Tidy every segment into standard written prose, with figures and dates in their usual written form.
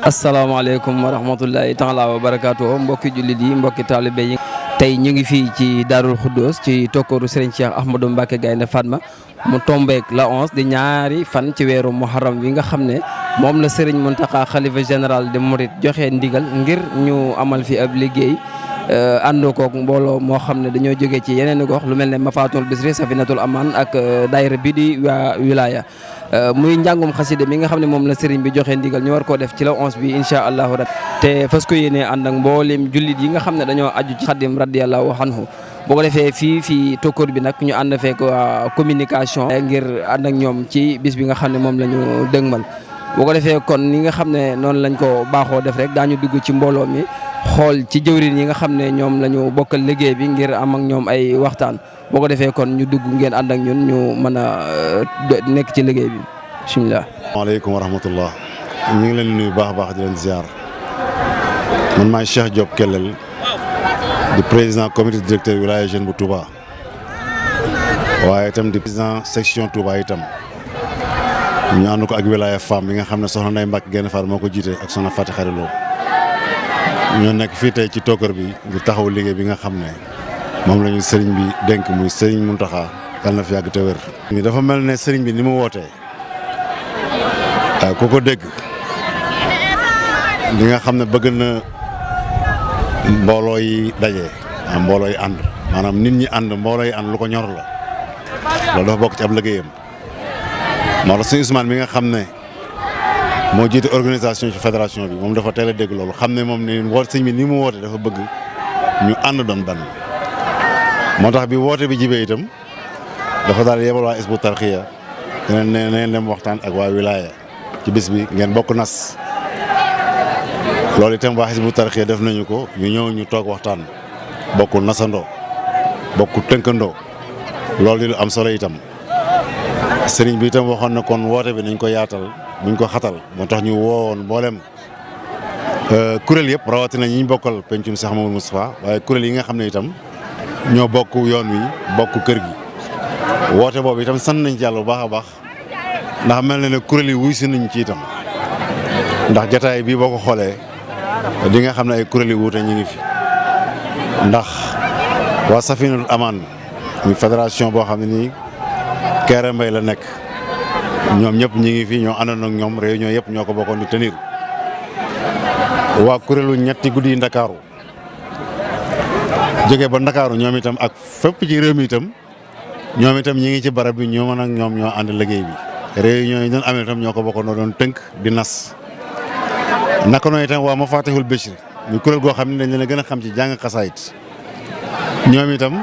asalaamaaleykum wa rahmatullahi taala wa barakaatu mbokki jullit yi mbokki taalibe yi tey ñu ngi fii ci Darou khoudoss ci tokkooru Serigne Cheikh Ahmadou Mbacké Gaïndé Fatma mu tombeek la 11 di ñaari fan ci weeru muharram wi nga xam ne moom la Serigne Mountakha xalifa général de Mouride joxe ndigal ngir ñu amal fi ab liggéey ànd koog mbooloo moo xam ne dañoo jógee ci yeneen gox lu mel ne Mafatul Bisri Safinatul Aman ak daayira bi di waa Wilaaya muy njàngum xaside mi nga xam ne moom la Serigne bi joxe ndigal ñu war koo def ci la 11 bi incha allahu rabbi te fas ko yéenee ànd ak mboolem jullit yi nga xam ne dañoo aju ci xadim radiyallahu anhu boo ko defee fii tokkoor bi nag ñu ànd fekk waa communication ngir ànd ak ñoom ci bis bi nga xam ne moom la ñu dëgmal boo ko defee kon ni nga xam ne noonu lañ ko baaxoo def rek daañu dugg ci mbooloo mi xool ci jëwriñ yi nga xam ne ñoom la ñu bokkal liggéey bi ngir am ak ñoom ay waxtaan boo ko defee kon ñu dugg ngeen ànd ak ñun ñu mën a nekk ci liggéey bi bisimilah. waaleykum wa rahmatullah ñu ngi leen di nuyu baax a baax di leen ziar man maay Cheikh Diop Kellel di président comité directeur Wilaaya jeune bu Touba waaye itam di président section Touba itam ñu ànd ko ak Wilaaya femme bi nga xam ne soxna Ndeye Mbacké Gaïndé Fatma moo ko jiite ak soxna Fati Xariloo ñoo nekk fii tey ci tokkoor bi ngir taxaw liggéey bi nga xam ne moom la ñu sëriñ bi dénk muy sëriñ Mountakha yàlla na fi yàgg te wér. dafa mel ne sëriñ bi ni mu wootee ku ko dégg li nga xam ne bëgg na mbooloo yi daje mbooloo yi ànd maanaam nit ñi ànd mbooloo yi ànd lu ko ñor la loolu dafa bokk ci ab liggéeyam moo tax suñu Ousmane mi nga xam ne moo jiite organisation ci fédération bi moom dafa teel a dégg loolu xam ne moom ni woote sëñ bi ni mu woote dafa bëgg ñu ànd doon benn moo tax bi woote bi jibee itam dafa daal yebal waa Hizbut Tarqiyyah ne neen dem waxtaan ak waa Wilaaya ci bis bi ngeen bokk nas loolu itam waa Hizbut Tarqiyyah def nañu ko ñu ñëw ñu toog waxtaan bokk nasandoo bokk tënkandoo loolu di lu am solo itam sëriñ bi itam waxoon na kon woote bi nañ ko yaatal buñ ko xatal moo tax ñu woowoon mboolem kuréel yëpp rawatina ñi ñu bokkal pencum Cheikh Mamadou Moustapha waaye kuréel yi nga xam ne itam ñoo bokk yoon wi bokk kër gi woote boobu itam sant nañ ci yàlla bu baax a baax ndax mel na ne kuréel yi wuy si nañ ci itam ndax jataay bii boo ko xoolee di nga xam ne ay kuréel yi wuute ñu ngi fi ndax waa Safinatul Aman muy fédération boo xam ne nii Kéré Mbay la nekk ñoom ñëpp ñi ngi fi ñoo àndoon ak ñoom réunion yëpp ñoo ko bokkoon di tenir waa kuréelu ñetti guddi yi Ndakaaru jóge ba Ndakaaru ñoom itam ak fépp ci réew mi itam ñoom itam ñi ngi ci barab bi ñoo mën ak ñoom ñoo ànd liggéey bi réunion yi doon amee itam ñoo ko bokkoon doon tënk di nas naka noonu itam waa Mafatihul Bichri ñu kuréel goo xam ne dañ leen a gën a xam ci jàng xasaayit ñoom itam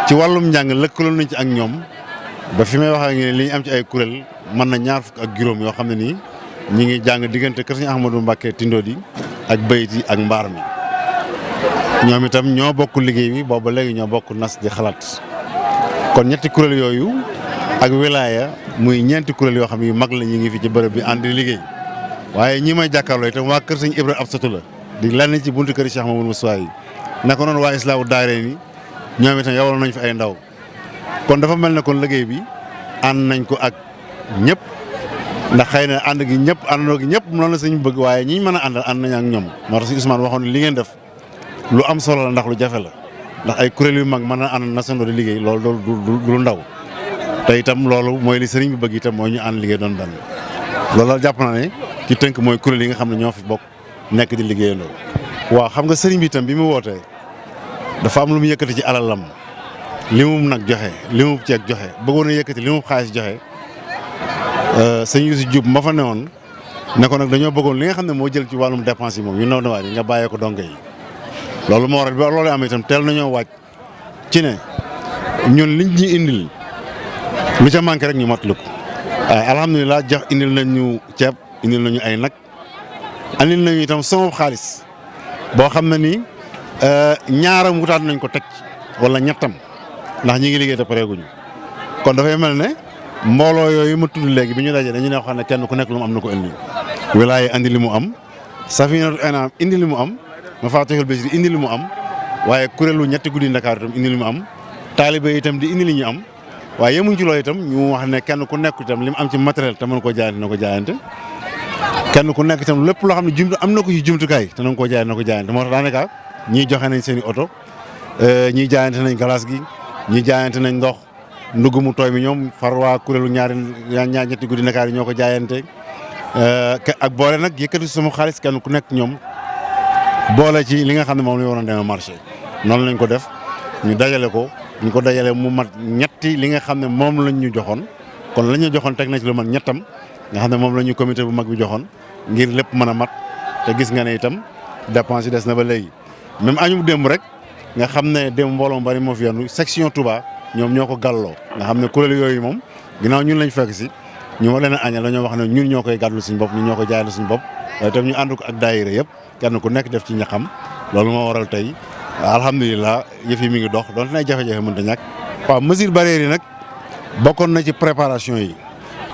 ci wàllum njàng lëkkaloo nañ ci ak ñoom ba fi may wax ak li ñu am ci ay kuréel mën na ñaar fukk ak juróom yoo xam ne nii ñi ngi jàng diggante kër Sëñ Ahmadou Mbacké Tindodi ak bayit yi ak mbaar mi ñoom itam ñoo bokk liggéey bi booba léegi ñoo bokk nas di xalaat kon ñetti kuréel yooyu ak Wilaaya muy ñeenti kuréel yoo xam ne yu mag la ñu ngi fi ci bërëb bi ànd di liggéey waaye ñi may jàkkaarloo itam waa kër Sëñ Ibra Absatu la di lenn ci buntu kër Cheikh Mamadou Moustapha yi naka noonu waa Islaamu Daare ni ñoom itam yowal nañ fi ay ndaw kon dafa mel ne kon liggéey bi ànd nañ ko ak ñëpp ndax xëy na ànd gi ñëpp àndandoo gi ñëpp noonu la suñu bëgg waaye ñi mën a àndal ànd nañ ak ñoom moo tax si Ousmane waxoon ne li ngeen def lu am solo la ndax lu jafe la ndax ay kuréel yu mag mën a ànd nasandoo di liggéey loolu du lu ndaw te itam loolu mooy li sëriñ bi bëgg itam mooy ñu ànd liggéey doon benn loolu la jàpp naa ne ci tënk mooy kuréel yi nga xam ne ñoo fi bokk nekk di liggéeyandoo. waaw xam nga sëriñ bi itam bi mu wootee dafa am lu mu yëkkati ci alalam li mu nag joxe li mu ceeb joxe bëggoon a yëkkati li mu xaalis joxe sëñ Youssou Diop ma fa newoon ne ko nag dañoo bëggoon li nga xam ne moo jël ci wàllum dépense yi moom yu ndaw ndawaat yi nga bàyyee ko donge yi loolu moo waral bi loolu am itam teel nañoo wàcc ci ne ñun liñ ñu indil lu ca manqué rek ñu matlu ko alhamdulilah jox indil nañ ñu ceeb indil nañu ay nag andil nañu itam sama xaalis boo xam ne ni ñaaram wutaat nañ ko teg wala ñettam ndax ñi ngi liggéey te pareeguñu kon dafay mel ne mbooloo yooyu ma tudd léegi bi ñu dajee dañu ne xam ne kenn ku nekk lu mu am na ko indi Wilaaya indi li mu am Safinatul Anam indi li mu am Mafatihul Bichri indi li mu am waaye kuréelu ñetti guddi Ndakaar itam indi li mu am taalibe itam di indi li ñu am waaye yemuñ ci loolu itam ñu wax ne kenn ku nekk itam li mu am ci matériel te mën koo jaayante na ko jaayante kenn ku nekk itam lépp loo xam ne am na ko ci jumtukaay te na nga koo jaayante na ko jaayante moo tax daanaka ñii joxe nañ seen i oto ñii jaayante nañ glace gi ñii jaayante nañ ndox ndugg mu tooy mi ñoom far waa kuréelu ñetti guddi Ndakaar yi ñoo ko jaayante ak boole nag yëkkati sama xaalis kenn ku nekk ñoom boole ci li nga xam ne moom la ñu waroon demee marché noonu lañ ko def ñu dajale ko ñu ko dajalee mu mat ñetti li nga xam ne moom lañ ñu joxoon kon lañ ñu joxoon teg na ci lu mat ñettam nga xam ne moom la ñu comité bu mag bi joxoon ngir lépp mën a mat te gis nga ne itam dépense yi des na ba léegi même añu démb rek nga xam ne démb mbooloo bari moo fi yendu section Touba ñoom ñoo ko gàlloo nga xam ne kuréel yooyu moom ginnaaw ñun lañ fekk si ñu war leen a añal dañoo wax ne ñun ñoo koy gàddul suñu bopp ñun ñoo koy jaayal suñu bopp waaye itam ñu ànd ko ak daayira yëpp kenn ku nekk def ci ñaxam loolu moo waral tey alhamdulilah yëf yi mi ngi dox donte nay jafe-jafe mënta ñàkk. waaw mesure barrière yi nag bokkoon na ci préparation yi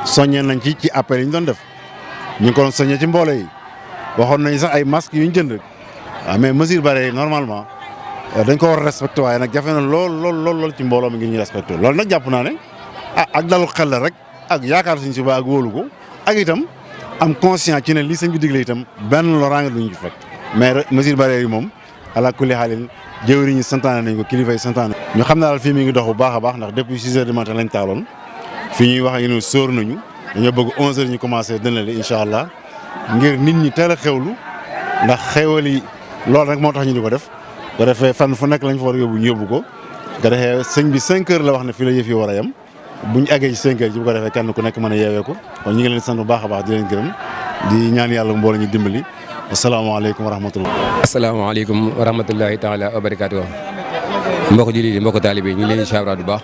soññee nañ ci appel yi ñu doon def ñu ngi ko doon soññee ci mboole yi waxoon nañ sax ay masques yu ñu jënd waaw mais mesure barrière yi normalement dañ ko war a respecté waaye nag jafe na lool ci mbooloo mi ngir ñu respecté loolu nag jàpp naa ne ak dalu xel la rek ak yaakaar suñ si ba ak wóolu ko ak itam am conscient ci ne lii sëñ bi digle itam benn loraange duñu ci fekk mais mesure barrière yi moom ala kulli xaalin jëwriñ ñi santaane nañ ko kilifa yi santaane ñu xam ne daal fii mi ngi dox bu baax a baax ndax depuis 6 heures du matin lañ taaloon fii ñuy wax ak yéen sóor nañu dañoo bëgg 11 heures ñu commencé dënale incha allah ngir nit ñi teel a xewlu ndax xewal yi loolu rek moo tax ñu di ko def ko defee fan fu nekk lañ fa war a yóbbu ñu yóbbu ko ko defee sëñ bi 5 heures la wax ne fii la yëf yi war a yem buñ eggee ci 5 heures ji bu ko defee kenn ku nekk mën a yeewee ko kon ñu ngi leen sant bu baax a baax di leen gërëm di ñaan yàlla mbooloo ñu dimbali asalaamaaleykum wa rahmatullah. asalaamaaleykum wa rahmatullahi taala wa barakaatu. mbokk jullit yi mbokk taalibe yi ñu ngi leen di saabra bu baax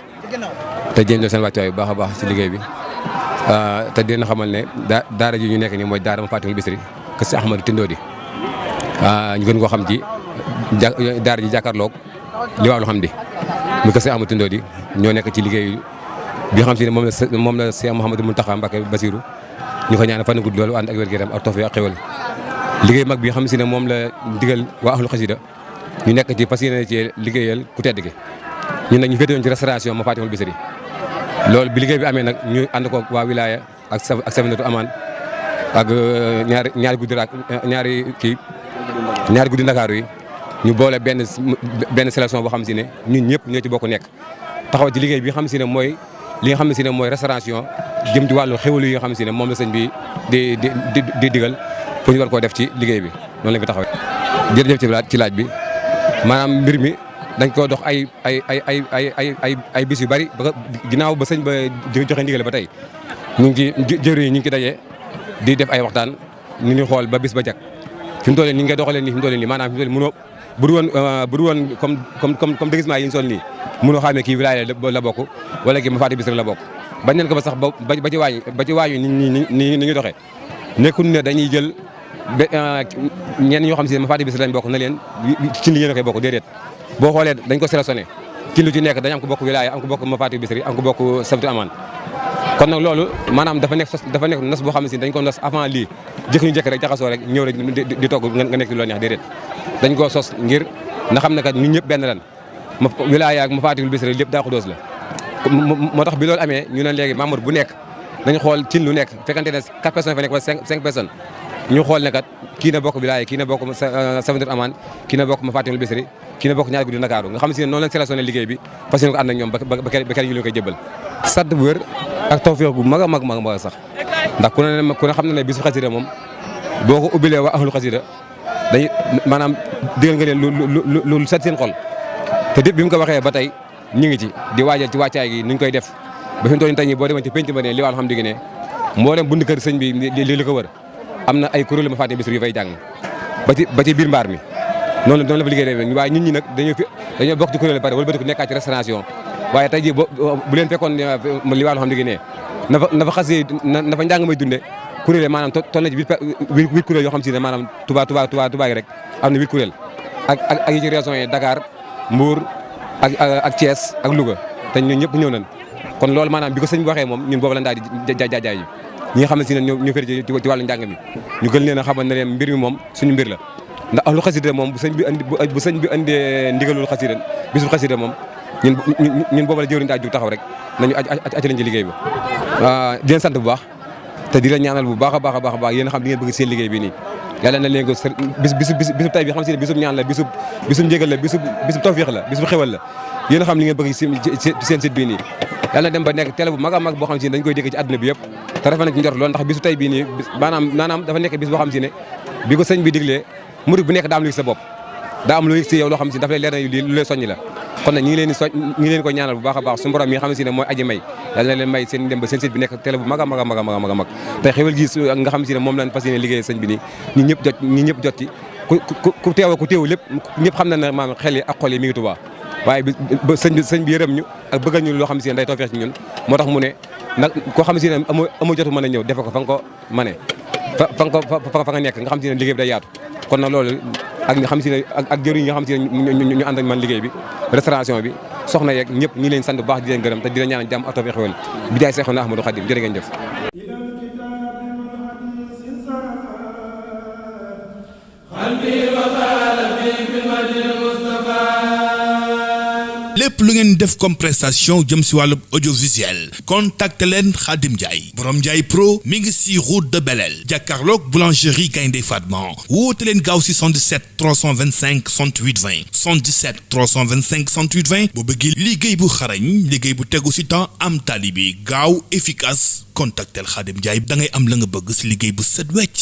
te jënd seen wàccuwaay bu baax a baax ci liggéey bi te dina xamal ne daara ji ñu nekk nii mooy daara Fatimul Bisri kër si Ahmadou Tindodi ñu gën koo xam ci daara ji jàkkaarloog li waa lu xam di mu kër si Ahmadou Tindodi ñoo nekk ci liggéey bi xam si ne moom la Cheikh Mouhamadou Mountakha Mbacké Bassirou ñu ko ñaan fan gudd loolu ànd ak wér-gu-yaram ak tawfiq ak xéwal liggéey mag bi xam si ne moom la digal waa ahlu xasida ñu nekk ci fas yéene ci liggéeyal ku tedd gi ñun nag ñu féetewoon ci restauration ma Fatimul Bisri loolu bi liggéey bi amee nag ñu ànd ko waa Wilaaya ak Safinatu Amaan ak ñaari guddi Ndakaaru yi ñu boole benn sélection boo xam si ne ñun ñëpp ñoo ci bokk nekk taxaw ci liggéey bi xam si ne mooy li nga xam si ne mooy restauration jëm ci wàllu xéwlu yi nga xam si ne moom la sëñ bi di digal pour ñu war koo def ci liggéey bi noonu lañ ko taxawee. jërëjëf ci laaj bi maanaam mbir mi dañ koo dox ay bis yu bari ba ginnaaw ba sëñ ba joxe ndigal ba tey ñu ngi ci jëriñ yi ñu ngi ci daje di def ay waxtaan ñu ngi xool ba bis ba jag fi mu toll nii ngay doxalee nii fi mu toll nii maanaam fi mu toll nii mënoo bu du woon comme déguisement yi ñu sol nii mënoo xam ne kii Wilaaya la bokk wala kii ma Fatimul Bisri la bokk bañ nañ ko ba sax ba ci waañu ni ñu doxee nekkul ne dañuy jël ñenn ñoo xam si ne ma Fatimul Bisri lañ bokk na leen ci li yéen a koy bokk déedéet boo xoolee dañ ko sélectionné ci lu ci nekk dañ am ko bokk Wilaaya am ko bokk ma Fatimul Bisri am ko bokk Safinatu Amaan kon nag loolu maanaam dafa nekk nos boo xam ne si dañ ko nos avant lii jëkk rek jaxasoo rek ñëw rek di togg nga nekk loo neex déedéet dañ koo sos ngir na xam ne kat ñun ñëpp benn lan ma Wilaaya ak ma Fatimul Bisri lépp Darou khoudoss la moo tax bi loolu amee ñu ne léegi membre bu nekk nañ xool cin lu nekk fekkante ne 4 personnes fa nekk wala 5 personnes ñu xool ne kat kii na bokk Wilaaya kii na bokk Safinatu Amaan kii na bokk ma Fatimul Bisri kii na bokk ñaari guddi Ndakaaru nga xam si ne noonu lañ sélectionné liggéey bi fas yéene ko ànd ak ñoom ba kenn ñu leen koy jëbbal sant bu wér ak tawfiq bu mag a mag sax ndax ku ne xam na ne bisu xasida moom boo ko ubbilee waa ahlu xasida dañuy maanaam digal nga leen lu set seen xol te dépp bi mu ko waxee ba tey ñu ngi ci di waajal ci wàccaay gi nuñ koy def ba fi mu toll nii tey ñi boo demoon ci penc ba ne li wàllu xam di ne mboolem bundi kër sëñ bi li ko wër am na ay kuréelu ma Fatimul Bisri yu fay jàng ba ci biir mbaar mi noonu la fa liggéey waaye ñun ñi nag dañoo bokk ci kuréel pare wala ba nekkaat ci restauration waaye tey jii bu leen fekkoon li wàllu xam di ne na fa xasee na fa njàng may dunde kuréel maanaam toll na ci 8 kuréel yoo xam si ne maanaam Touba gi rek am na 8 kuréel ak yi ci régions yi Dakar Mbour ak Thiès ak Louga te ñun ñëpp ñëw nañ kon loolu maanaam bi ko sëñ bi waxee moom ñun boobu lañ daal di jaay ñi nga xam ne si ne ñu féete ci wàllu njàng mi ñu gën leen a xamal ne leen mbir mi moom suñu mbir la ndax lu xasida moom bu sëñ bi andee ndigalul xasida bisu xasida moom ñun boobu la jëwriñ daa jug taxaw rek nañu acc lañ ci liggéey bi di leen sant bu baax te di leen ñaanal bu baax a baax yéen a xam li ngeen bëgg seen liggéey bi nii yàlla na leen ko bisu tay bi xam si ne bisub ñaan la bisub njëgal la bisub tawfiix la bisub xewal la yéen a xam li ngeen bëgg seen site bii nii yàlla na dem ba nekk télé bu mag a mag boo xam si ne dañ koy dégg ci àdduna bi yëpp te rafet na ci njort lool ndax bisu tay bii nii maanaam dafa nekk bis boo xam si ne bi ko sëñ bi diglee murid bu nekk daa am lu yëg sa bopp daa am lu yëg si yow loo xam si dafa lay leer na lu lay soññ la kon nag ñi ngi leen ko ñaanal bu baax a baax suñu borom mi nga xam si ne mooy aji may yàlla na leen may seen dem ba seen site bi nekk télé bu mag a mag tey xewal gi nga xam si ne moom lañ fas yéene liggéey sëñ bi nii ñi ñëpp jot ci ku teew lépp ñëpp xam na ne maanaam xel yi ak xol yi mi ngi Touba waaye sëñ bi yërëm ñu ak bëggal ñu loo xam si ne day tawfeex ci ñun moo tax mu ne nag koo xam si ne amoo jotu mën a ñëw defe ko fa nga ko mënee fa nga nekk nga xam si ne liggéey bi day yaatu kon nag loolu ak nga xam si ne ak jëriñ nga xam si ne ñu ànd ak man liggéey bi restauration bi soxna yeeg ñëpp ñi leen sant bu baax di leen gërëm te di leen ñaanal jàmm ak tawfeex xewal bi jaay Seexuna Ahmadou Khadim jërë ngeen jëf lépp lu ngeen def comme prestation jëm si wàllu audiovisuel contacte leen Khadim Ndiaye Borom Ndiaye Pro mi ngi si route de Belel jàkkaarloog boulangerie Gaynde Fatma woote leen gaaw si 77 325 68 20 77 325 68 20 bu bëggee liggéey bu xarañ liggéey bu tegu si temps am tali bi gaaw efficace contactel Khadim Ndiaye da ngay am la nga bëgg si liggéey bu set wecc